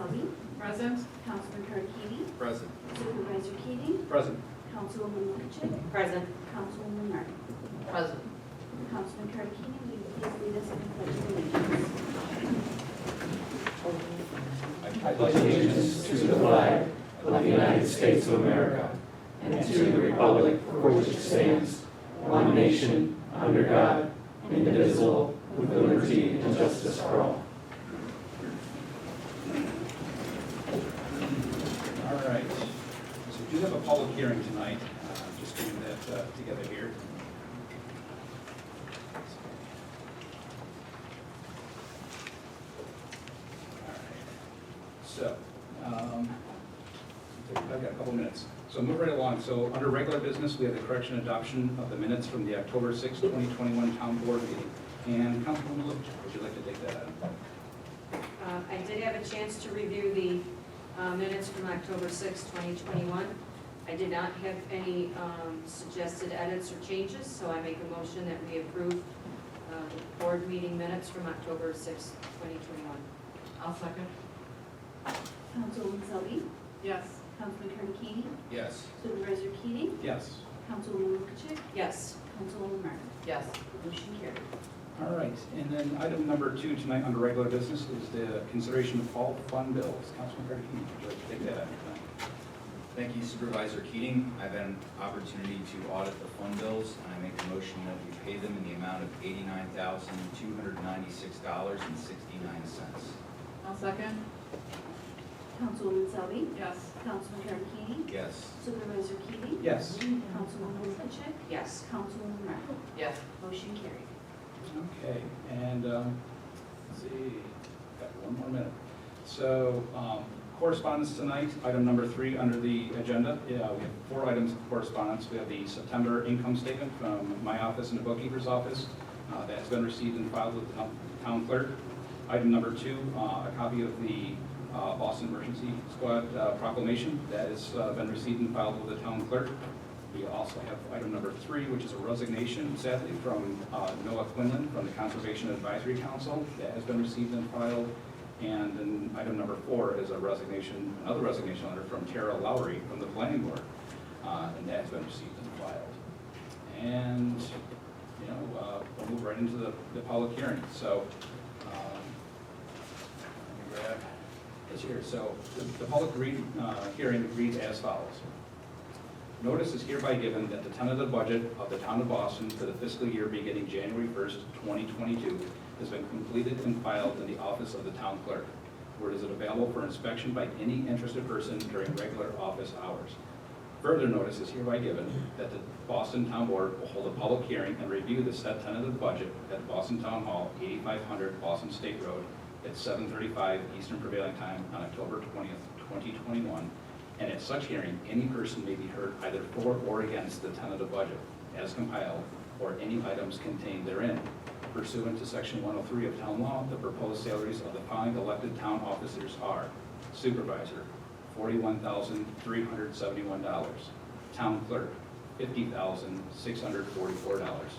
Selby, Present. Councilman Karakini, Present. Supervisor Keating, Present. Councilwoman Lukacek, Present. Councilwoman Martin. Present. Councilman Karakini, will you please lead us in the pledge of allegiance? I pledge allegiance to the flag of the United States of America and to the republic for which it stands, one nation, under God, indivisible, with liberty and justice for all. All right. So we do have a public hearing tonight. Just getting that together here. All right. So, I've got a couple minutes. So move right along. So under regular business, we have the correction adoption of the minutes from the October 6, 2021 town board meeting. And Councilwoman Lipchick, would you like to take that on? I did have a chance to review the minutes from October 6, 2021. I did not have any suggested edits or changes, so I make a motion that we approve the board meeting minutes from October 6, 2021. I'll second. Councilwoman Selby, Yes. Councilman Karakini, Yes. Supervisor Keating, Yes. Councilwoman Lukacek, Yes. Councilwoman Martin. Yes. Motion carried. All right, and then item number 2 tonight under regular business is the consideration of all fund bills. Councilman Karakini, would you like to take that on? Thank you, Supervisor Keating. I've had an opportunity to audit the fund bills, and I make a motion that we pay them in the amount of $89,296.69. I'll second. Councilwoman Selby, Yes. Councilman Karakini, Yes. Supervisor Keating, Yes. Councilwoman Lukacek, Yes. Councilwoman Martin. Yes. Motion carried. Okay, and let's see, got one more minute. So correspondence tonight, item number 3 under the agenda. We have 4 items of correspondence. We have the September income statement from my office and the bookkeeper's office. That has been received and filed with the town clerk. Item number 2, a copy of the Boston Emergency Squad proclamation that has been received and filed with the town clerk. We also have item number 3, which is a resignation, sadly, from Noah Quinlan from the Conservation Advisory Council. That has been received and filed. And then item number 4 is a resignation, another resignation letter from Tara Lowry from the Planning Board. And that has been received and filed. And, we'll move right into the public hearing. So, let me grab this here. So, the public hearing reads as follows. Notice is hereby given that the tentative budget of the town of Boston for the fiscal year beginning January 1st, 2022 has been completed and filed in the office of the town clerk, where it is available for inspection by any interested person during regular office hours. Further notice is hereby given that the Boston Town Board will hold a public hearing and review the said tentative budget at Boston Town Hall, 8500 Boston State Road at 7:35 Eastern Prevailing Time on October 20th, 2021. And at such hearing, any person may be heard either for or against the tentative budget as compiled or any items contained therein. Pursuant to Section 103 of Town Law, the proposed salaries of the following elected town officers are: Supervisor, $41,371. Town Clerk, $50,644.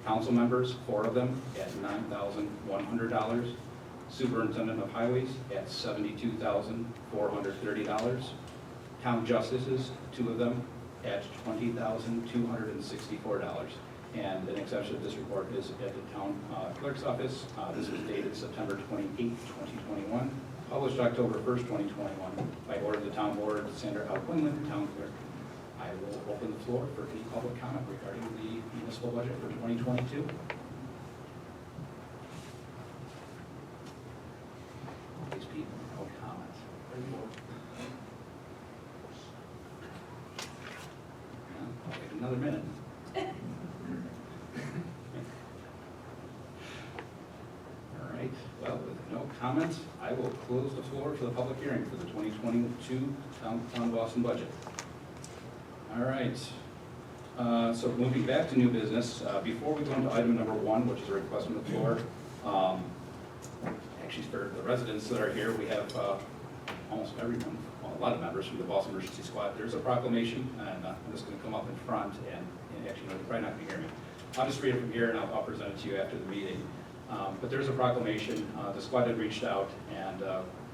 Council members, 4 of them, at $9,100. Superintendent of Highways at $72,430. Town justices, 2 of them, at $20,264. And an exception of this report is at the town clerk's office. This was dated September 28, 2021, published October 1st, 2021, by order of the town board, Sandra L. Quinlan, town clerk. I will open the floor for any public comment regarding the municipal budget for 2022. These people, no comments. I'll take another minute. All right, well, with no comments, I will close the floor for the public hearing for the 2022 Town of Boston budget. All right, so moving back to new business, before we go into item number 1, which is a request from the floor, actually for the residents that are here, we have almost everyone, well, a lot of members from the Boston Emergency Squad. There's a proclamation, and I'm just going to come up in front, and actually, you're probably not going to hear me. I'll just read it from here, and I'll present it to you after the meeting. But there's a proclamation. The squad had reached out and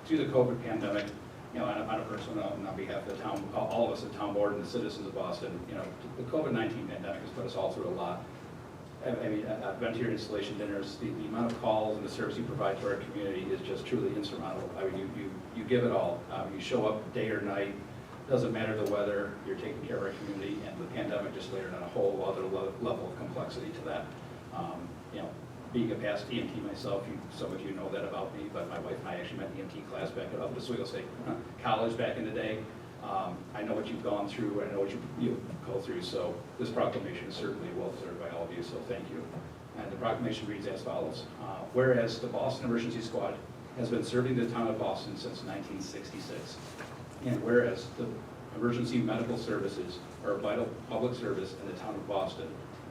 through the COVID pandemic, you know, on a personal note and on behalf of the town, all of us, the town board and the citizens of Boston, you know, the COVID-19 pandemic has put us all through a lot. I mean, I've been to your installation dinners, the amount of calls and the service you provide to our community is just truly insurmountable. I mean, you give it all. You show up day or night, doesn't matter the weather, you're taking care of our community, and the pandemic just layered on a whole other level of complexity to that. You know, being a past EMT myself, some of you know that about me, but my wife and I actually met EMT class back at Oswego State College back in the day. I know what you've gone through, I know what you go through, so this proclamation is certainly well deserved by all of you, so thank you. And the proclamation reads as follows. Whereas the Boston Emergency Squad has been serving the town of Boston since 1966, and whereas the emergency medical services are a vital public service in the town of Boston,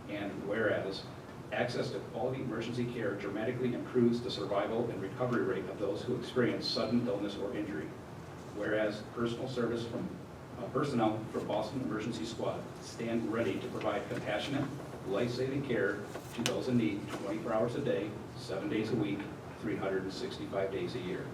and whereas access to quality emergency care dramatically improves the survival and recovery rate of those who experience sudden illness or injury. Whereas personnel from Boston Emergency Squad stand ready to provide compassionate, life-saving care to those in need 24 hours a day, 7 days a week, 365 days a year.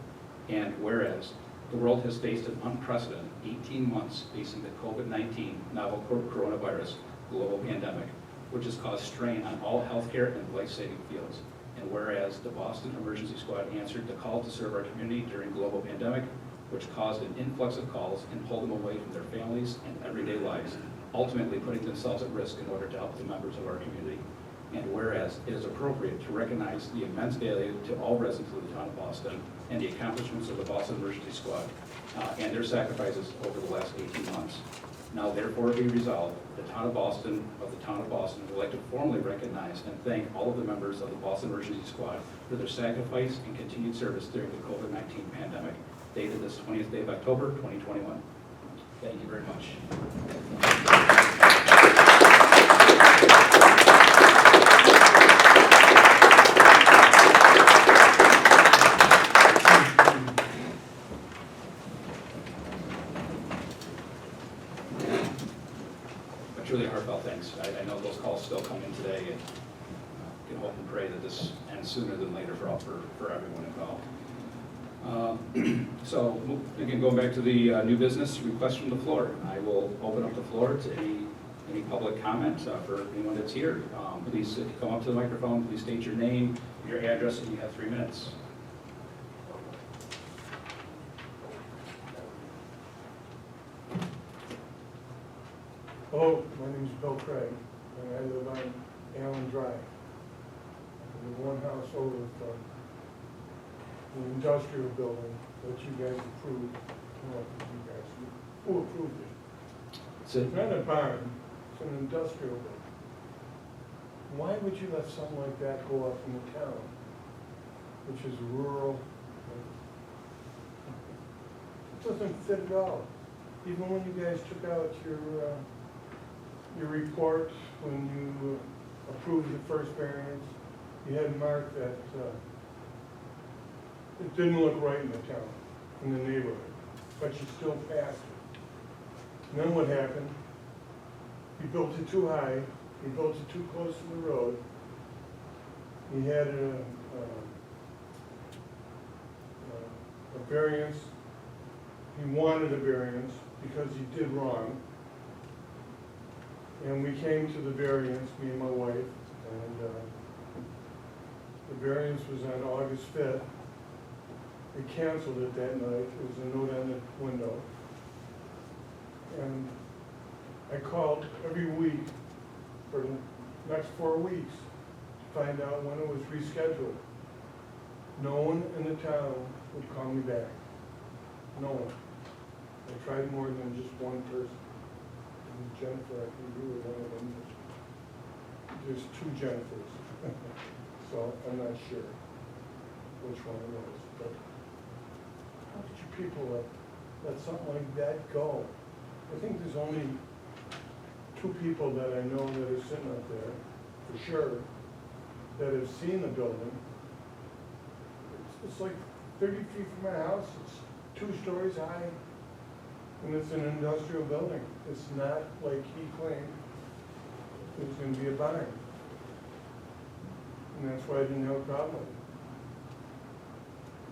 And whereas the world has faced an unprecedented 18 months facing the COVID-19 novel coronavirus global pandemic, which has caused strain on all healthcare and life-saving fields. And whereas the Boston Emergency Squad answered the call to serve our community during global pandemic, which caused an influx of calls and pulled them away from their families and everyday lives, ultimately putting themselves at risk in order to help the members of our community. And whereas it is appropriate to recognize the immense value to all residents of the town of Boston and the accomplishments of the Boston Emergency Squad and their sacrifices over the last 18 months. Now therefore be resolved, the town of Boston would like to formally recognize and thank all of the members of the Boston Emergency Squad for their sacrifice and continued service during the COVID-19 pandemic, dated this 20th day of October, 2021. Thank you very much. But truly heartfelt thanks. I know those calls still come in today, and can hope and pray that this ends sooner than later for everyone involved. So again, going back to the new business request from the floor, I will open up the floor to any public comment for anyone that's here. Please, if you come up to the microphone, please state your name, your address, and you have 3 minutes. Hello, my name is Bill Craig, and I live on Allen Drive. I live one house over from the industrial building that you guys approved. Who approved it? It's It's not a barn, it's an industrial building. Why would you let something like that go up in the town, which is rural? It doesn't fit at all. Even when you guys took out your report, when you approved the first variance, you had marked that it didn't look right in the town, in the neighborhood, but you still passed it. And then what happened? You built it too high, you built it too close to the road. You had a variance. You wanted a variance because you did wrong. And we came to the variance, me and my wife, and the variance was on August 5th. We canceled it that night. There was a note on the window. And I called every week for the next 4 weeks to find out when it was rescheduled. No one in the town would call me back. No one. I tried more than just one person. And Jennifer, I think you were one of them. There's 2 Jennifers. So I'm not sure which one it was. But how could you people let something like that go? I think there's only 2 people that I know that are sitting up there, for sure, that have seen the building. It's like 30 feet from my house. It's 2 stories high, and it's an industrial building. It's not like he claimed it was going to be a barn. And that's why I didn't have a problem with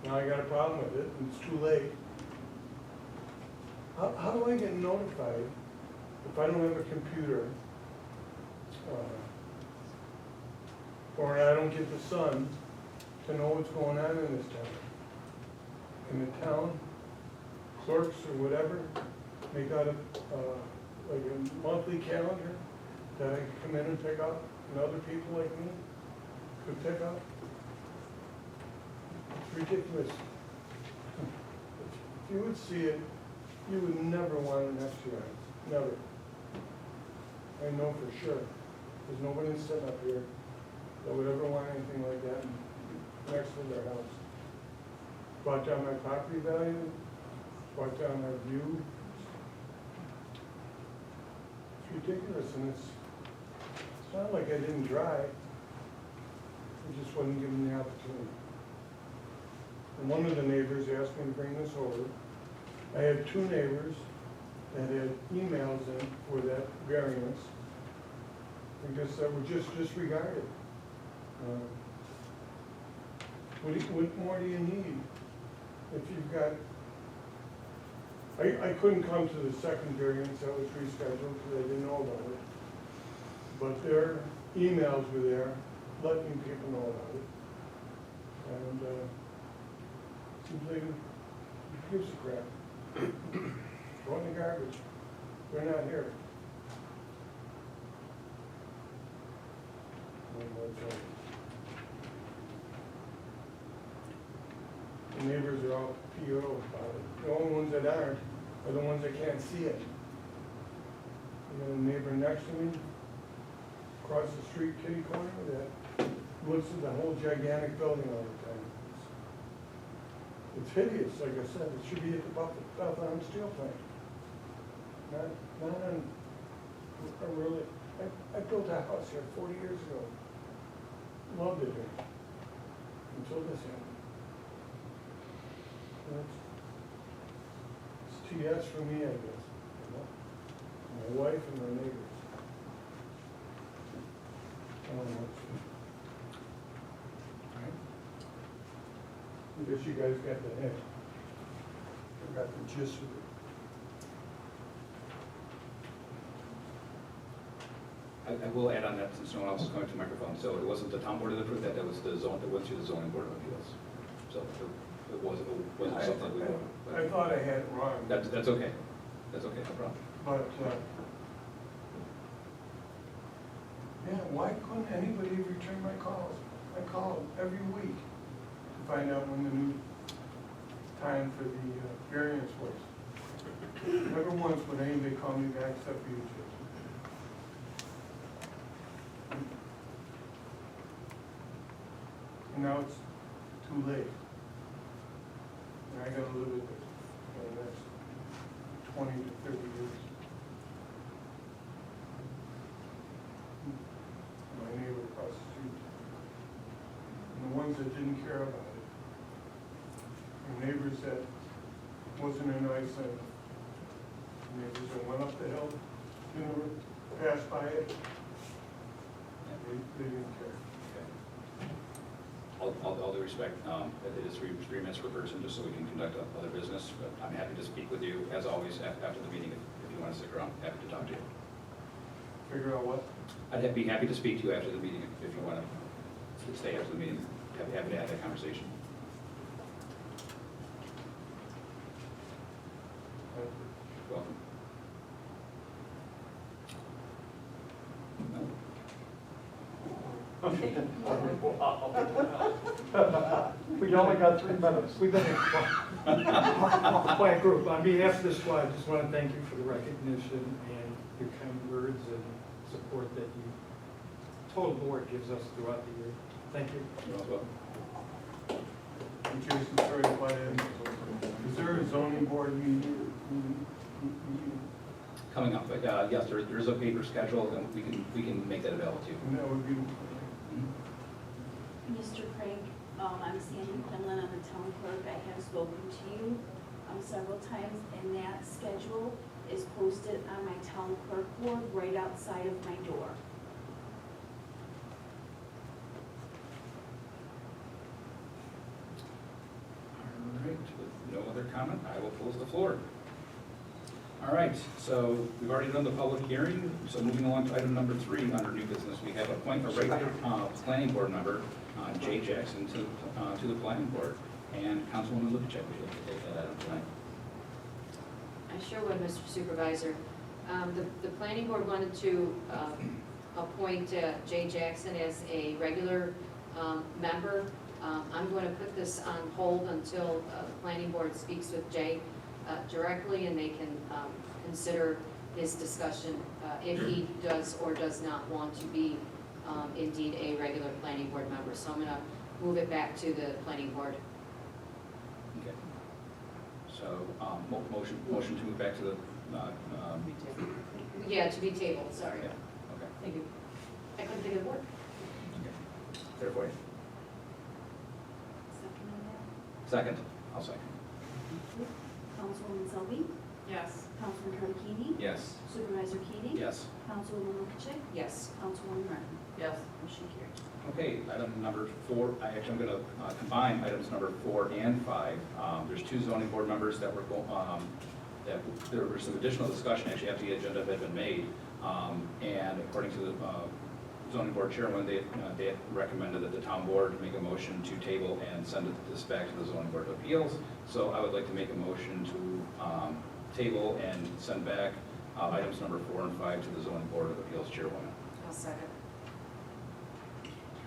it. Now I got a problem with it, and it's too late. How do I get notified if I don't have a computer? Or I don't get the sun to know what's going on in this town? Can the town clerks or whatever make out like a monthly calendar that I can come in and pick up, and other people like me could pick up? It's ridiculous. If you would see it, you would never want it next to your house, never. I know for sure. There's nobody sitting up here that would ever want anything like that next to their house. Brought down my property value, brought down our view. It's ridiculous, and it's not like I didn't try. I just wasn't given the opportunity. And one of the neighbors asked me to bring this over. I had two neighbors that had emails in for that variance, because that were just disregarded. What more do you need? If you've got, I couldn't come to the second variance that was rescheduled because I didn't know about it. But their emails were there, letting people know about it. And seems like who gives a crap. Throw in the garbage. They're not here. The neighbors are all PO about it. The only ones that aren't are the ones that can't see it. You got a neighbor next to me, across the street, kitty corner, that looks at the whole gigantic building all the time. It's hideous, like I said. It should be at the Bethlehem Steel Plant. Not on, really, I built a house here 40 years ago. Loved it here, until this happened. It's TS for me, I guess. You know? My wife and my neighbors. I don't know. I guess you guys got the hint. You got the gist of it. I will add on that, since no one else is coming to the microphone, so it wasn't the town board that approved that, that was the zone, that went through the zoning board of appeals. So it wasn't something we. I thought I had it wrong. That's okay. That's okay, no problem. But, yeah, why couldn't anybody return my calls? I call every week to find out when the new time for the variance was. Never once would anybody call me back except for you two. And now it's too late. And I gotta live with it for the next 20 to 30 years. My neighbor across the street. And the ones that didn't care about it. The neighbors that wasn't in eyesight. The neighbors that went up the hill, you know, passed by it. They didn't care. All due respect, it is 3 minutes per person, just so we can conduct other business. But I'm happy to speak with you, as always, after the meeting. If you want to stick around, happy to talk to you. Figure out what? I'd be happy to speak to you after the meeting, if you want to stay after the meeting. Happy to have that conversation. Welcome. We only got 3 minutes. We've been quiet group. On behalf of the squad, I just want to thank you for the recognition and your kind words and support that you, total board, gives us throughout the year. Thank you. You're all welcome. I'm Jason, sorry to butt in. Is there a zoning board meeting? Coming up, but yes, there is a paper schedule, and we can make that available to you. And that would be, Mr. Craig, I'm Sandy Quinlan, I'm the town clerk. I have spoken to you several times, and that schedule is posted on my town clerk board right outside of my door. public comment, I will close the floor. All right, so we've already done the public hearing, so moving along to item number 3 under new business, we have appoint a regular planning board member, Jay Jackson, to the planning board. And Councilwoman Lukacek, would you like to take that item tonight? I sure would, Mr. Supervisor. The planning board wanted to appoint Jay Jackson as a regular member. I'm going to put this on hold until the planning board speaks with Jay directly, and they can consider his discussion if he does or does not want to be indeed a regular planning board member. So I'm going to move it back to the planning board. Okay. So, motion to move back to the, Yeah, to be tabled, sorry. yeah, okay. Thank you. I couldn't think of the word. Okay. There for you. Second on that? Second, I'll second. Councilwoman Selby, Yes. Councilman Carlini, Yes. Supervisor Keating, Yes. Councilwoman Lukacek, Yes. Councilwoman Martin. Yes. Motion carried. Okay, item number 4, I'm going to combine items number 4 and 5. There's 2 zoning board members that were, that there was some additional discussion actually after the agenda had been made. And according to the zoning board chairman, they had recommended that the town board make a motion to table and send this back to the zoning board of appeals. So I would like to make a motion to table and send back items number 4 and 5 to the zoning board of appeals chairwoman. I'll second.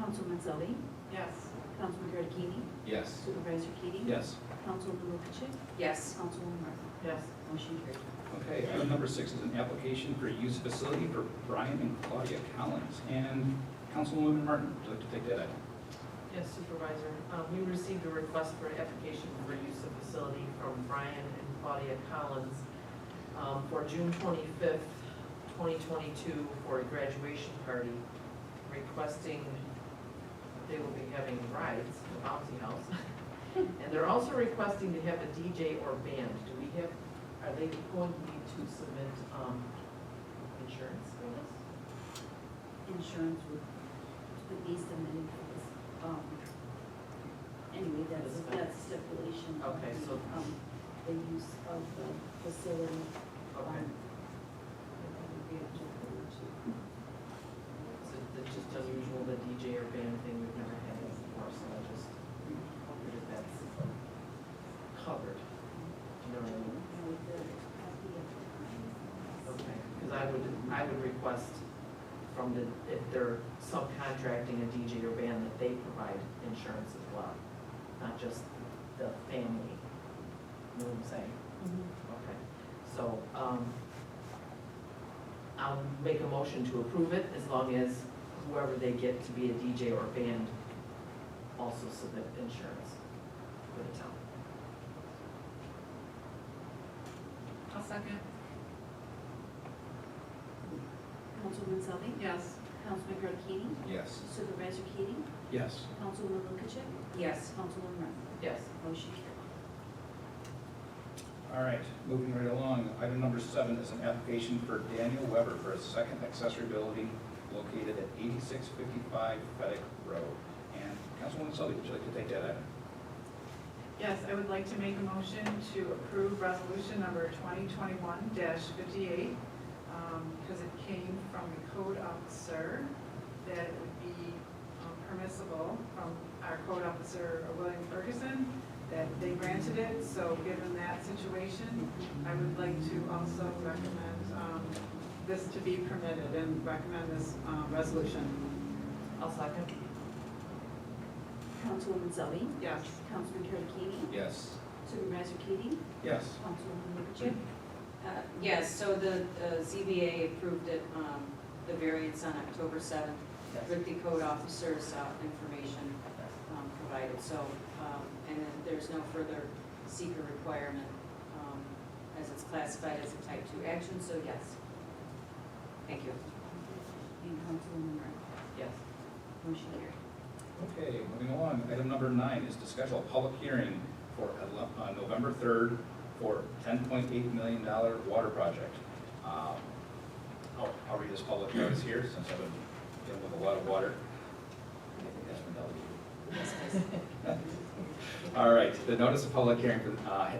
Councilwoman Selby, Yes. Councilman Carlini, Yes. Supervisor Keating. Yes. Councilwoman Lukacek, Yes. Councilwoman Martin. Yes. Motion carried. Okay, item number 6 is an application for use facility for Brian and Claudia Collins. And Councilwoman Martin, would you like to take that item? Yes, Supervisor. We received a request for application for use of facility from Brian and Claudia Collins for June 25th, 2022 for a graduation party, requesting they will be having rides, the bouncy house. And they're also requesting to have a DJ or band. Do we have, are they going to need to submit insurance for this? Insurance would be submitted for this. Anyway, that's stipulation. of Okay, the, so- the use of the facility. Okay. That would be up to the board to- It's just unusual, the DJ or band thing, we've never had it before, so I just wondered if that's covered. Do you know what I mean? you know, with the copy of the- Okay, because I would request from the, if they're subcontracting a DJ or band, that they provide insurance as well, not just the family. You know what I'm saying? Mhm. Okay, so, I'll make a motion to approve it as long as whoever they get to be a DJ or band also submit insurance for the town. I'll second. Councilwoman Selby, Yes. Councilman Carlini, Yes. Supervisor Keating, Yes. Councilwoman Lukacek, Yes. Councilwoman Martin. Yes. Motion carried. All right, moving right along, item number 7 is an application for Daniel Weber for a second accessory building located at 8655 Fedek Road. And Councilwoman Selby, would you like to take that item? Yes, I would like to make a motion to approve resolution number 2021-58, because it came from the code officer, that it would be permissible from our code officer, William Ferguson, that they granted it. So given that situation, I would like to also recommend this to be permitted and recommend this resolution. I'll second. Councilwoman Selby, Yes. Councilman Carlini, Yes. Supervisor Keating, Yes. Councilwoman Lukacek, Yes, so the ZBA approved it, the variance on October 7th, with the code officer's information provided. So, and then there's no further seeker requirement as it's classified as a type 2 action, so yes. Thank you. and Councilwoman Martin. Yes. Motion carried. Okay, moving along, item number 9 is to schedule a public hearing for November 3rd for $10.8 million water project. I'll read this public notice here since I've been dealing with a lot of water. I think that's been delegated. All right, the notice of public hearing,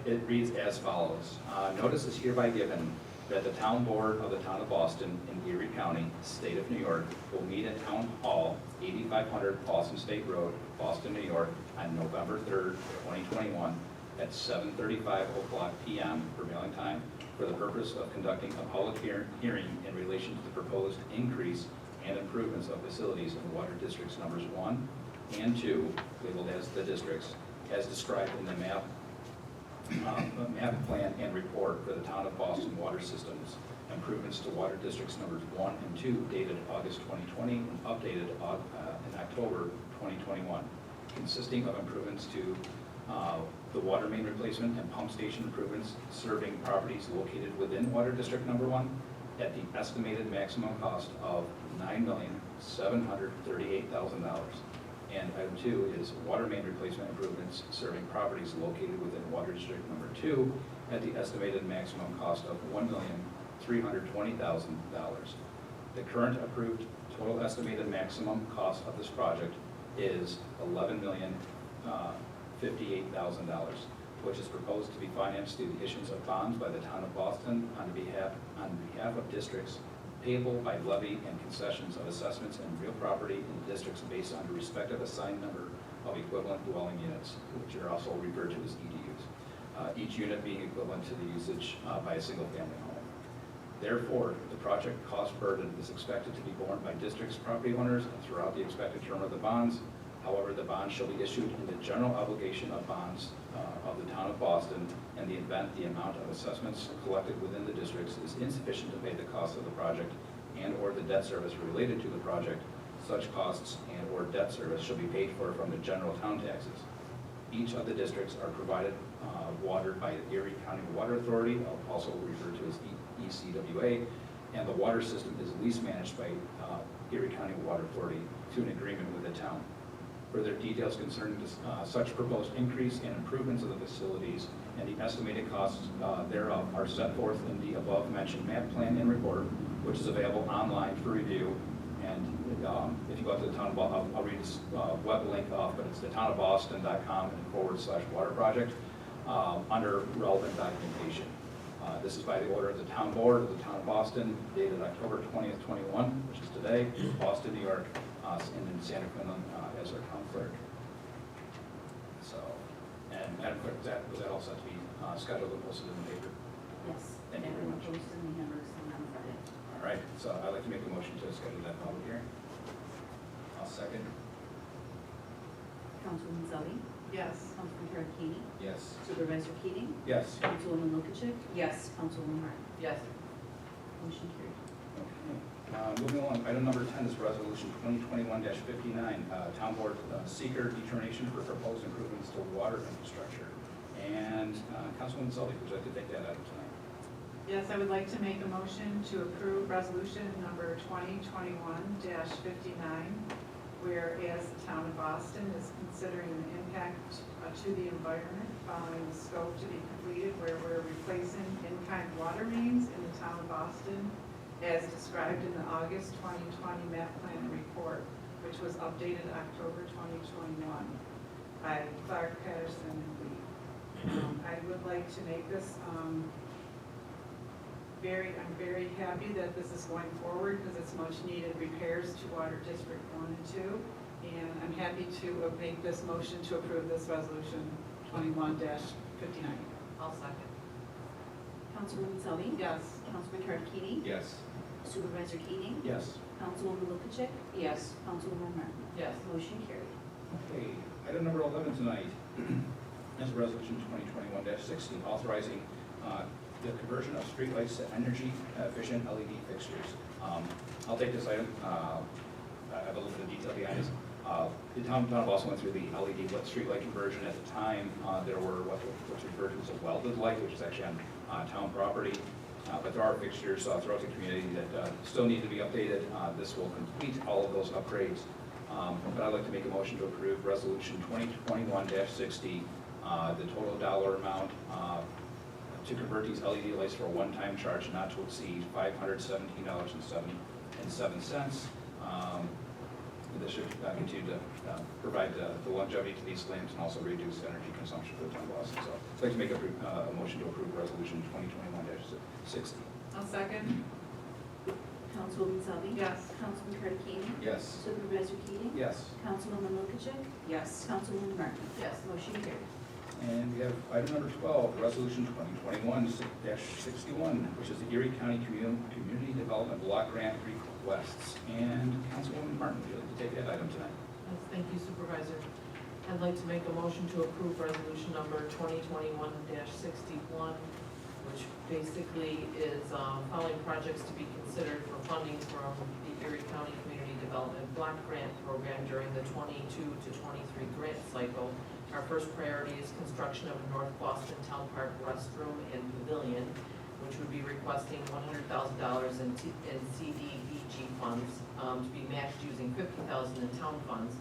it reads as follows. Notice is hereby given that the town board of the town of Boston in Erie County, state of New York, will meet at Town Hall, 8500 Boston State Road, Boston, New York, on November 3rd, 2021, at 7:35 p.m. prevailing time, for the purpose of conducting a public hearing in relation to the proposed increase and improvements of facilities in water districts numbers 1 and 2, labeled as the districts, as described in the map plan and report for the town of Boston water systems, improvements to water districts numbers 1 and 2, dated August 2020 and updated in October 2021, consisting of improvements to the water main replacement and pump station improvements serving properties located within water district number 1 at the estimated maximum cost of $9,738,000. And item 2 is water main replacement improvements serving properties located within water district number 2 at the estimated maximum cost of $1,320,000. The current approved total estimated maximum cost of this project is $11,058,000, which is proposed to be financed through the issuance of bonds by the town of Boston on behalf of districts, payable by levy and concessions of assessments and real property in districts based on the respective assigned number of equivalent dwelling units, which are also referred to as EDUs, each unit being equivalent to the usage by a single family home. Therefore, the project cost burden is expected to be borne by district's property owners throughout the expected term of the bonds. However, the bonds shall be issued in the general obligation of bonds of the town of Boston in the event the amount of assessments collected within the districts is insufficient to pay the cost of the project and/or the debt service related to the project. Such costs and/or debt service shall be paid for from the general town taxes. Each of the districts are provided watered by the Erie County Water Authority, also referred to as ECWA, and the water system is lease managed by Erie County Water Authority to an agreement with the town. Further details concerning such proposed increase and improvements of the facilities and the estimated costs thereof are set forth in the above-mentioned map plan and report, which is available online for review. And if you go to the town of Boston, I'll read this web link off, but it's thetownofboston.com /water project under relevant documentation. This is by the order of the town board of the town of Boston, dated October 20th, 21, which is today, Boston, New York, and then Sandra Quinlan as our town clerk. So, and Madam Clerk, was that all set to be scheduled and posted in the paper? Yes. Thank you very much. Posted in the numbers on Friday. All right, so I'd like to make a motion to schedule that public hearing. I'll second. Councilwoman Zelli, Yes. Councilman Tarantini, Yes. Supervisor Keating, Yes. Councilwoman Lukashik, Yes. Councilwoman Martin. Yes. Motion carried. Okay. Moving along, item number 10 is resolution 2021-59, town board seeker determination for proposed improvements to water infrastructure. And Councilwoman Zelli, would you like to take that item tonight? Yes, I would like to make a motion to approve resolution number 2021-59, whereas the town of Boston is considering the impact to the environment following the scope to be completed, where we're replacing in-kind water mains in the town of Boston as described in the August 2020 map plan and report, which was updated October 2021 by Clark, Patterson, and Lee. I would like to make this I'm very happy that this is going forward because it's much needed repairs to Water District 1 and 2. And I'm happy to make this motion to approve this resolution 21-59. I'll second. Councilwoman Zelli, Yes. Councilman Tarantini, Yes. Supervisor Keating, Yes. Councilwoman Lukashik, Yes. Councilwoman Martin. Yes. Motion carried. Okay, item number 11 tonight is resolution 2021-60, authorizing the conversion of streetlights to energy efficient LED fixtures. I'll take this item. I have a little bit of detail behind this. The town of Boston went through the LED streetlight conversion. At the time, there were what's referred to as a welded light, which is actually on town property. But there are fixtures throughout the community that still need to be updated. This will complete all of those upgrades. But I'd like to make a motion to approve resolution 2021-60, the total dollar amount to convert these LED lights for a one-time charge not to exceed $517.07. This should continue to provide the longevity to these lamps and also reduce energy consumption for the town of Boston. So I'd like to make a motion to approve resolution 2021-60. I'll second. Councilwoman Zelby? Yes. Councilman Cartagena? Yes. Supervisor Keating? Yes. Councilwoman Lukacek? Yes. Councilwoman Martin? Yes. Motion carried. And we have item number 12, resolution 2021-61, which is the Erie County Community Development Block Grant requests. And Councilwoman Martin, would you like to take that item tonight? Yes, thank you, Supervisor. I'd like to make a motion to approve resolution number 2021-61, which basically is following projects to be considered for funding from the Erie County Community Development Block Grant Program during the 22 to 23 grant cycle. Our first priority is construction of a North Boston Town Park restroom and pavilion, which would be requesting $100,000 in CDBG funds to be matched using $50,000 in town funds,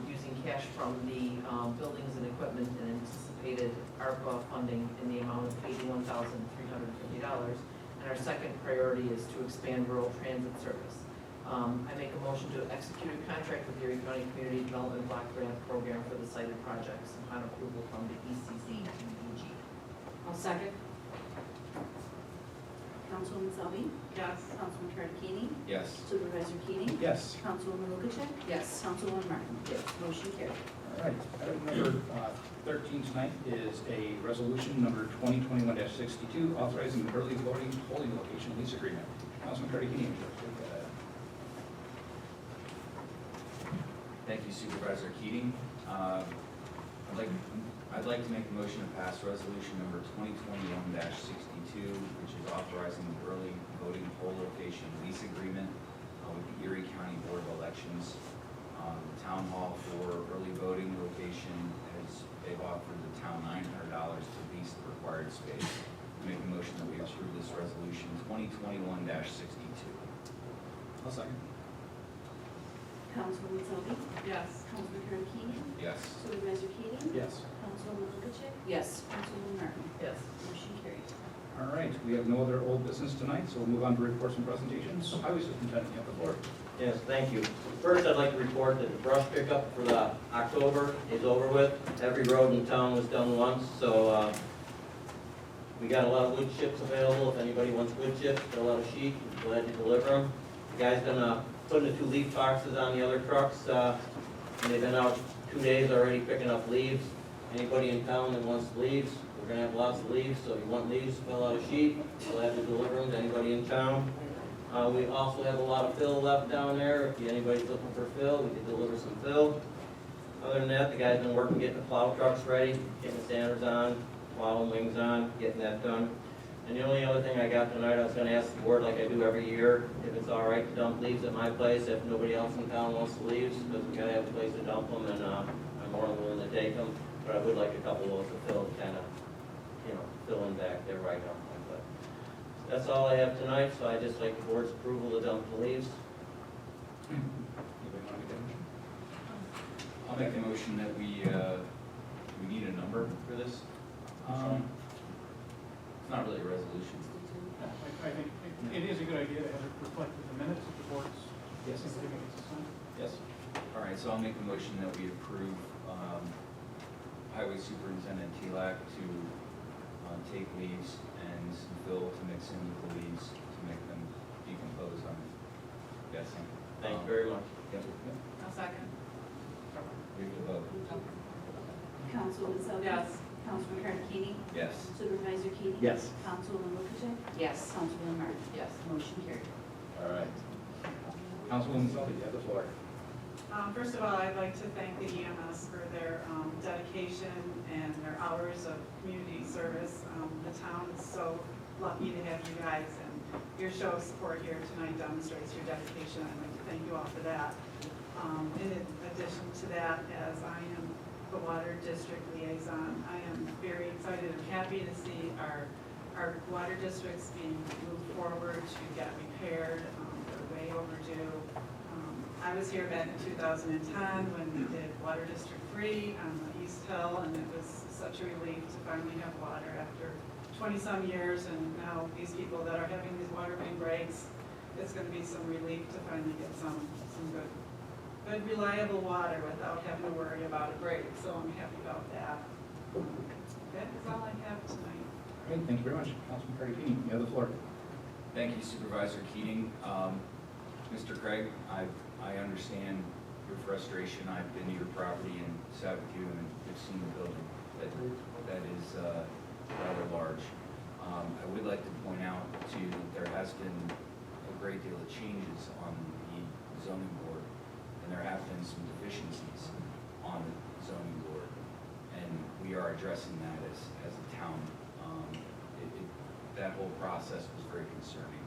using cash from the buildings and equipment and anticipated ARPA funding in the amount of $81,350. And our second priority is to expand rural transit service. I make a motion to execute a contract with the Erie County Community Development Block Grant Program for the cited projects upon approval from the ECCDBG. I'll second. Councilwoman Zelby? Yes. Councilman Cartagena? Yes. Supervisor Keating? Yes. Councilwoman Lukacek? Yes. Councilwoman Martin? Yes. Motion carried. All right, item number 13 tonight is a resolution number 2021-62, authorizing the early voting polling location lease agreement. Councilman Cartagena, would you like to take that item? Thank you Supervisor Keating. I'd like to make a motion to pass resolution number 2021-62, which is authorizing the early voting poll location lease agreement with the Erie County Board of Elections. The town hall for early voting location they've offered the town $900 to lease the required space. I make a motion that we approve this resolution 2021-62. I'll second. Councilwoman Zelby? Yes. Councilman Cartagena? Yes. Supervisor Keating? Yes. Councilwoman Lukacek? Yes. Councilwoman Martin? Yes. Motion carried. All right, we have no other old business tonight, so we'll move on to reports and presentations. Highway Superintendent, you have the floor. Yes, thank you. First, I'd like to report that the brush pickup for the October is over with. Every road in town was done once, so we got a lot of wood chips available. If anybody wants wood chips, got a lot of sheet, I'm glad to deliver them. The guy's been putting the 2 leaf boxes on the other trucks, and they've been out 2 days already picking up leaves. Anybody in town that wants leaves, we're gonna have lots of leaves, so if you want leaves, fill out a sheet. Glad to deliver them to anybody in town. We also have a lot of fill left down there. If anybody's looking for fill, we can deliver some fill. Other than that, the guy's been working getting the plow trucks ready, getting the sanders on, plow and wings on, getting that done. And the only other thing I got tonight, I was gonna ask the board, like I do every year, if it's all right to dump leaves at my place, if nobody else in town wants the leaves, because we gotta have a place to dump them, and I'm more than willing to take them. But I would like a couple of those to fill, kind of, fill in back there right now. But that's all I have tonight, so I just like the board's approval to dump the leaves. Anybody want to make a motion? I'll make the motion that we need a number for this. It's not really a resolution. I think it is a good idea to have it reflected in the minutes of the board's. Yes. Yes. All right, so I'll make the motion that we approve Highway Superintendent Telak to take leaves and some fill to mix in with the leaves to make them decompose, I'm guessing. Thank you very much. Yep. I'll second. We have to vote. Councilwoman Zelby? Yes. Councilman Cartagena? Yes. Supervisor Keating? Yes. Councilwoman Lukacek? Yes. Councilwoman Martin? Yes. Motion carried. All right. Councilwoman Zelby, you have the floor. First of all, I'd like to thank the EMS for their dedication and their hours of community service. The town is so lucky to have you guys, and your show of support here tonight demonstrates your dedication. I'd like to thank you all for that. In addition to that, as I am the Water District Liaison, I am very excited and happy to see our water districts being moved forward to get repaired. They're way overdue. I was here back in 2010 when we did Water District 3 on the East Hill, and it was such a relief to finally have water after 20-some years, and now these people that are having these water main breaks, it's going to be some relief to finally get some good good reliable water without having to worry about a break, so I'm happy about that. That is all I have tonight. Great, thank you very much. Councilman Craig Keeney, you have the floor. Thank you Supervisor Keating. Mr. Craig, I understand your frustration. I've been to your property and sat with you and have seen the building. That is rather large. I would like to point out too, that there has been a great deal of changes on the zoning board, and there have been some deficiencies on the zoning board, and we are addressing that as a town. That whole process was very concerning.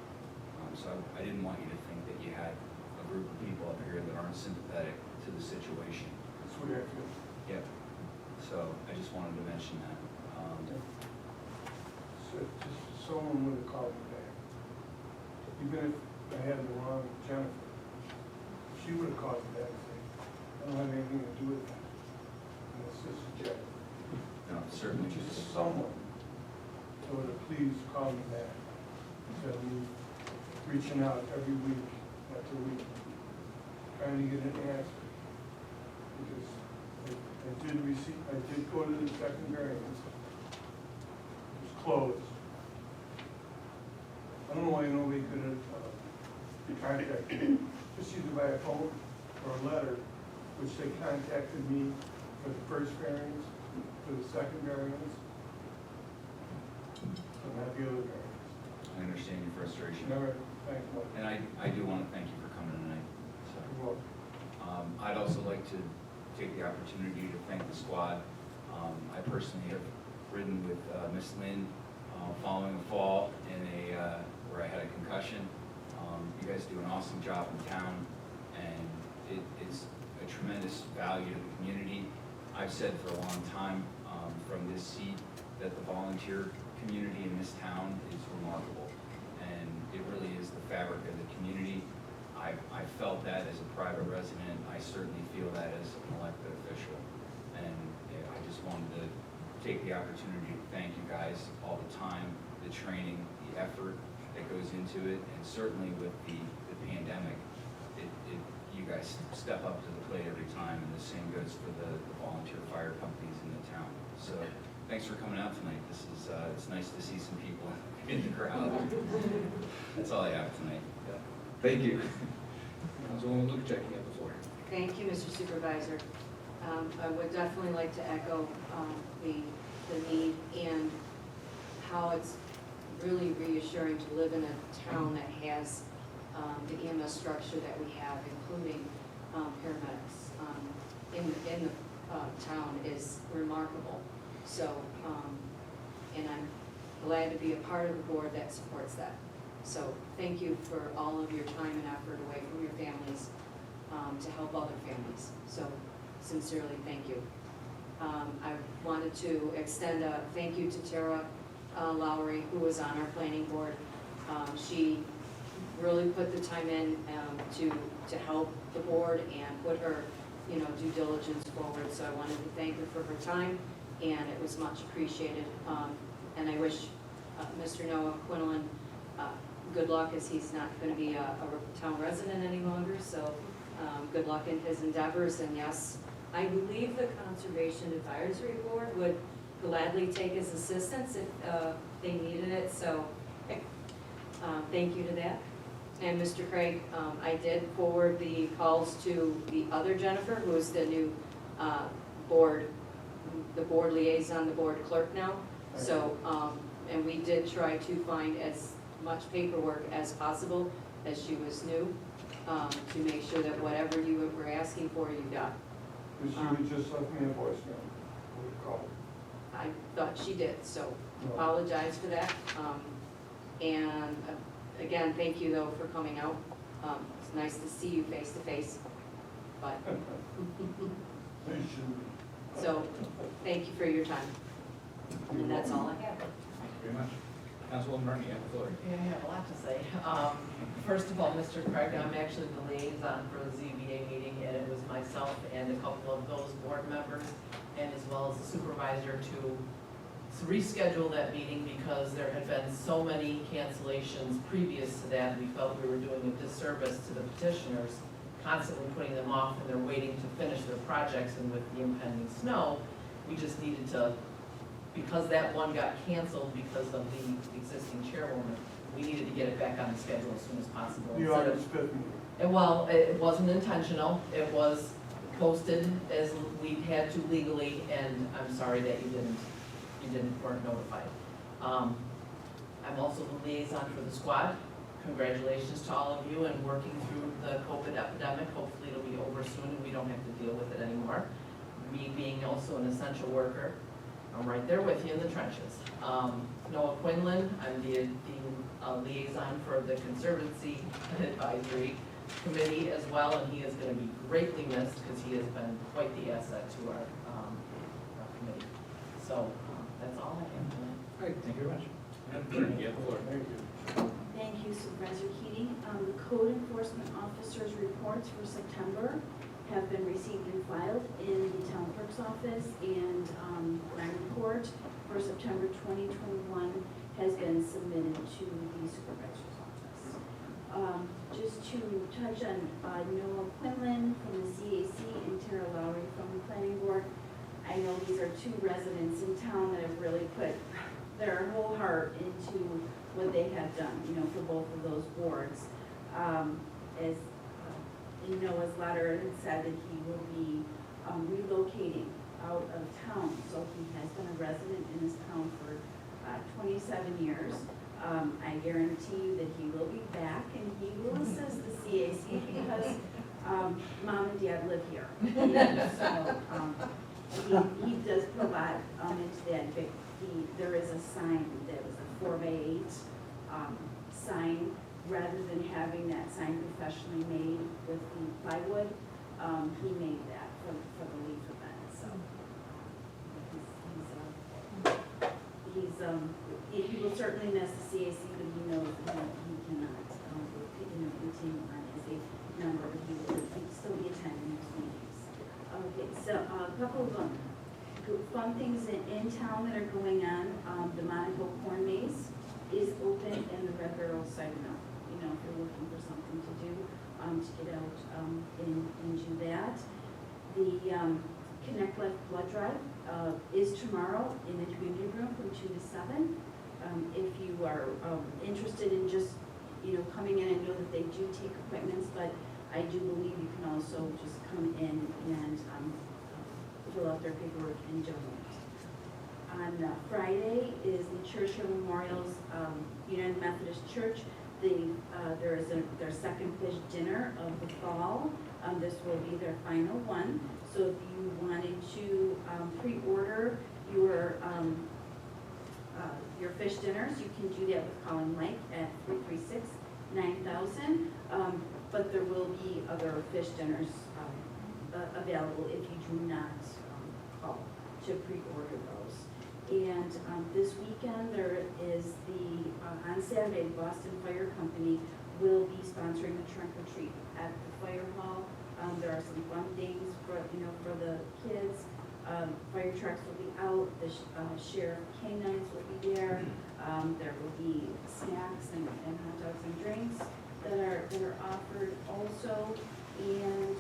So I didn't want you to think that you had a group of people up here that aren't sympathetic to the situation. That's what I feel. Yep. So I just wanted to mention that. So just someone would have called me back. Even if I had the wrong Jennifer, she would have called me back and said, I don't have anything to do with that. And it's just a Jeff. No, certainly Just just someone would have please call me back instead of me reaching out every week after week, trying to get an answer. Because I did go to the second variance. It was closed. I don't know why nobody could have contacted me, just either by a phone or a letter, which they contacted me for the first variance, for the second variance, and not the other variance. I understand your frustration. Never, thank you. And I do want to thank you for coming tonight. So, You're welcome. I'd also like to take the opportunity to thank the squad. I personally have ridden with Miss Lynn following a fall in where I had a concussion. You guys do an awesome job in town, and it is a tremendous value to the community. I've said for a long time from this seat that the volunteer community in this town is remarkable, and it really is the fabric of the community. I felt that as a private resident. I certainly feel that as an elected official, and I just wanted to take the opportunity to thank you guys all the time, the training, the effort that goes into it, and certainly with the pandemic, you guys step up to the plate every time, and the same goes for the volunteer fire companies in the town. So thanks for coming out tonight. This is it's nice to see some people in the crowd. That's all I have tonight. Thank you. Councilwoman Lukacek, you have the floor. Thank you, Mr. Supervisor. I would definitely like to echo the need and how it's really reassuring to live in a town that has the EMS structure that we have, including paramedics in the town is remarkable. So, and I'm glad to be a part of the board that supports that. So thank you for all of your time and effort away from your families to help other families. So sincerely, thank you. I wanted to extend a thank you to Tara Lowry, who was on our planning board. She really put the time in to help the board and put her, due diligence forward. So I wanted to thank her for her time, and it was much appreciated. And I wish Mr. Noah Quinlan good luck, as he's not going to be a town resident any longer. So good luck in his endeavors. And yes, I believe the Conservation Advisory Board would gladly take his assistance if they needed it. So thank you to that. And Mr. Craig, I did forward the calls to the other Jennifer, who is the new board liaison, the board clerk now. So, and we did try to find as much paperwork as possible, as she was new, to make sure that whatever you were asking for, you got. But she would just left me a voicemail. I would call. I thought she did, so No. apologize for that. And again, thank you though for coming out. It's nice to see you face to face, but, They should. so, thank you for your time. And that's all I have. Thank you very much. Councilwoman Martin, you have the floor. Yeah, I have a lot to say. First of all, Mr. Craig, I'm actually the liaison for the ZBA meeting, and it was myself and a couple of those board members, and as well as the supervisor to reschedule that meeting because there had been so many cancellations previous to that. We felt we were doing a disservice to the petitioners constantly putting them off, and they're waiting to finish their projects, and with the impending snow, we just needed to, because that one got canceled because of the existing chairwoman, we needed to get it back on the schedule as soon as possible. The instead of- August 5th meeting. Well, it wasn't intentional, it was posted as we had to legally, and I'm sorry that weren't notified. I'm also the liaison for the squad. Congratulations to all of you, and working through the COVID epidemic, hopefully it'll be over soon and we don't have to deal with it anymore. Me being also an essential worker, I'm right there with you in the trenches. Noah Quinlan, I'm the liaison for the Conservancy Advisory Committee as well, and he is going to be greatly missed because he has been quite the asset to our committee. So that's all I have tonight. All right, thank you very much. Madam Clerk, you have the floor. Thank you. Thank you Supervisor Keating. The code enforcement officers' reports for September have been received and filed in the town clerk's office, and my report for September 2021 has been submitted to the supervisor's office. Just to touch on Noah Quinlan from the CAC and Tara Lowry from the planning board, I know these are two residents in town that have really put their whole heart into what they have done, for both of those boards. As in Noah's letter, it said that he will be relocating out of town, so he has been a resident in this town for 27 years. I guarantee you that he will be back and he will assist the CAC because mom and dad live here. And so he does provide into that. There is a sign that was a 4x8 sign, rather than having that sign professionally made with the plywood. He made that for the leaf event. So he will certainly miss the CAC, but he knows that he cannot continue on as a member. He will still be attending those meetings. Okay, so a couple of fun things in town that are going on. The Monaco corn maze is open and the Red Barrel cider mill. If you're looking for something to do, to get out and do that. The Connect Life Blood Drive is tomorrow in the community room from 2 to 7. If you are interested in just coming in, I know that they do take appointments, but I do believe you can also just come in and fill out their paperwork and donate. On Friday is the Churchill Memorial's United Methodist Church. There is their second fish dinner of the fall. This will be their final one. So if you wanted to pre-order your fish dinners, you can do that with calling Mike at 336-9000. But there will be other fish dinners available if you do not call to pre-order those. And this weekend, there is on Saturday, the Boston Fire Company will be sponsoring the trunk or treat at the fire hall. There are some fun things for the kids. Fire trucks will be out. The sheriff canines will be there. There will be snacks and hot dogs and drinks that are offered also. And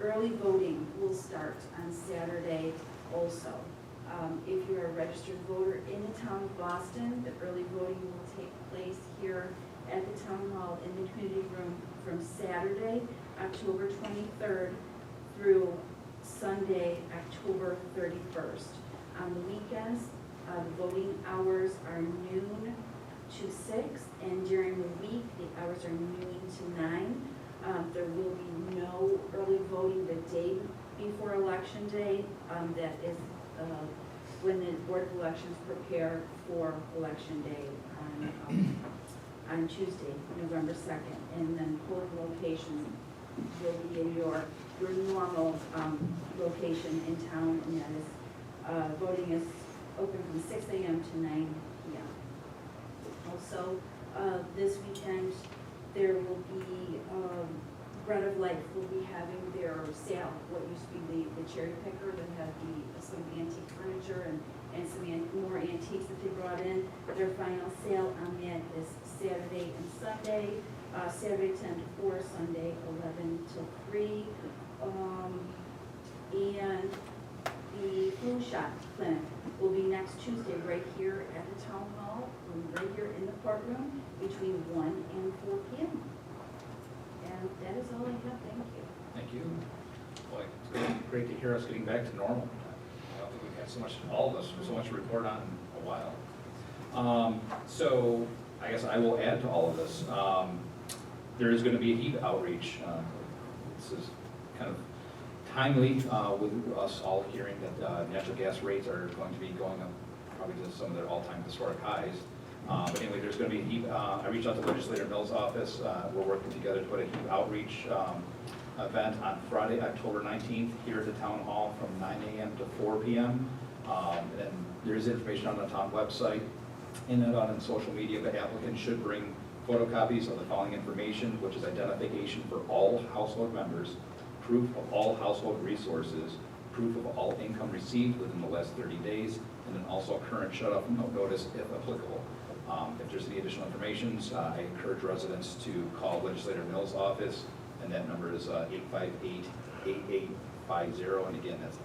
early voting will start on Saturday also. If you're a registered voter in the town of Boston, the early voting will take place here at the town hall in the community room from Saturday, October 23rd through Sunday, October 31st. On the weekends, the voting hours are noon to 6, and during the week, the hours are noon to 9. There will be no early voting the day before Election Day. That is when the Board of Elections prepare for Election Day on Tuesday, November 2nd. And then polling location will be in your normal location in town, and that is voting is open from 6 a.m. to 9 p.m. Also, this weekend, there will be Bread of Life will be having their sale, what used to be the cherry picker, that have some antique furniture and some more antiques that they brought in. Their final sale on that is Saturday and Sunday. Saturday 10 to 4, Sunday 11 till 3. And the flu shot clinic will be next Tuesday right here at the town hall, right here in the courtroom, between 1 and 4 p.m. And that is all I have, thank you. Thank you. Boy, it's great to hear us getting back to normal. I don't think we've had so much, all of us, so much to report on in a while. So I guess I will add to all of this. There is going to be a heat outreach. This is kind of timely with us all hearing that natural gas rates are going to be going up probably to some of their all-time historic highs. But anyway, there's going to be a heat, I reached out to Legislator Mills' office. We're working together to put a heat outreach event on Friday, October 19th, here at the town hall from 9 a.m. to 4 p.m. And there is information on the town website and on social media, but applicants should bring photocopies of the following information, which is identification for all household members, proof of all household resources, proof of all income received within the last 30 days, and then also current shut-off notice if applicable. If there's any additional information, I encourage residents to call Legislator Mills' office, and that number is 858-8850, and again, that's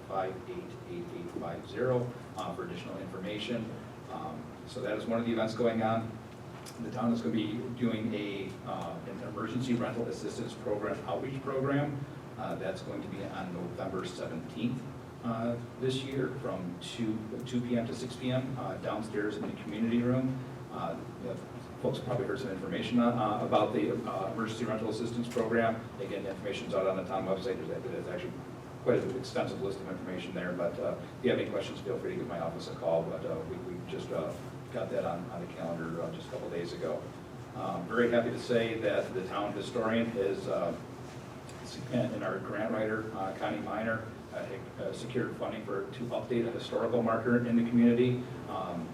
858-8850 for additional information. So that is one of the events going on. The town is going to be doing an emergency rental assistance program outreach program. That's going to be on November 17th this year from 2 p.m. to 6 p.m. Downstairs in the community room. Folks probably heard some information about the emergency rental assistance program. Again, the information's out on the town website. There's actually quite an extensive list of information there, but if you have any questions, feel free to give my office a call, but we just got that on the calendar just a couple days ago. Very happy to say that the town historian is, and our grant writer, Connie Miner, secured funding to update a historical marker in the community,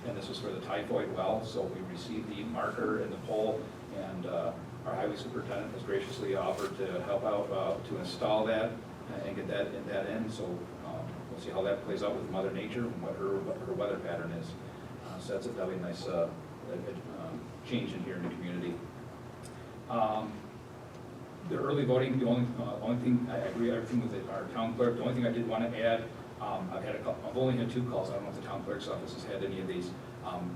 and this was for the typhoid well, so we received the marker in the pole, and our highway superintendent has graciously offered to help out to install that and get that in, so we'll see how that plays out with Mother Nature and what her weather pattern is. So that'll be a nice change in here in the community. The early voting, the only thing, I agree everything with our town clerk. The only thing I did want to add, I've only had 2 calls. I don't know if the town clerk's office has had any of these.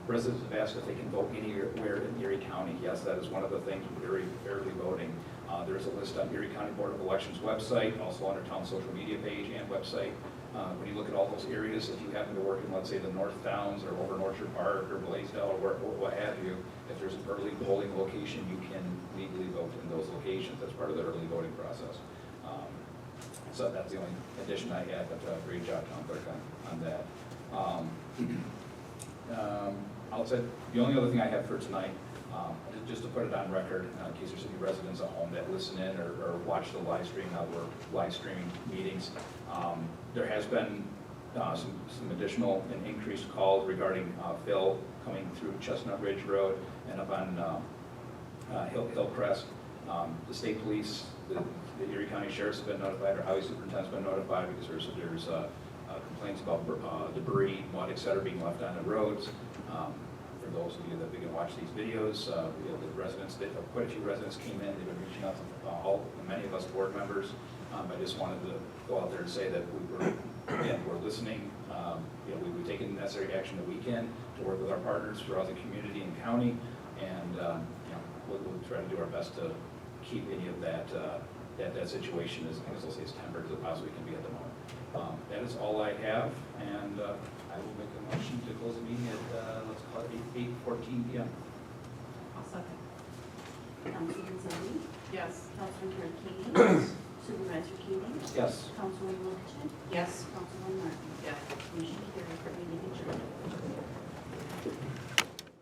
Residents have asked if they can vote anywhere in Erie County. Yes, that is one of the things with early voting. There's a list on Erie County Board of Elections website, also on our town social media page and website. When you look at all those areas, if you happen to work in, let's say, the North Downs or over in Orchard Park or Blaisdell or what have you, if there's an early polling location, you can legally vote in those locations. That's part of the early voting process. So that's the only addition I had, but great job, Town Clerk, on that. Outside, the only other thing I have for tonight, just to put it on record, in case there's any residents at home that listen in or watch the live stream, now we're live streaming meetings. There has been some additional and increased calls regarding fill coming through Chestnut Ridge Road and up on Hillcrest. The state police, the Erie County Sheriff's have been notified, or Highway Superintendent's been notified because there's complaints about debris, mud, et cetera, being left on the roads. For those of you that can watch these videos, the residents, quite a few residents came in. They've been reaching out to many of us board members. I just wanted to go out there and say that we're listening. We've taken the necessary action that we can to work with our partners throughout the community and county, and we'll try to do our best to keep any of that situation as tempered as it possibly can be at the moment. That is all I have, and I will make a motion to close the meeting at let's call it 8:14 p.m. I'll second. Councilman Zadi, Yes. Councilman Keating, Supervisor Keating, Yes. Councilman Wilchin, Yes. Councilman Martin.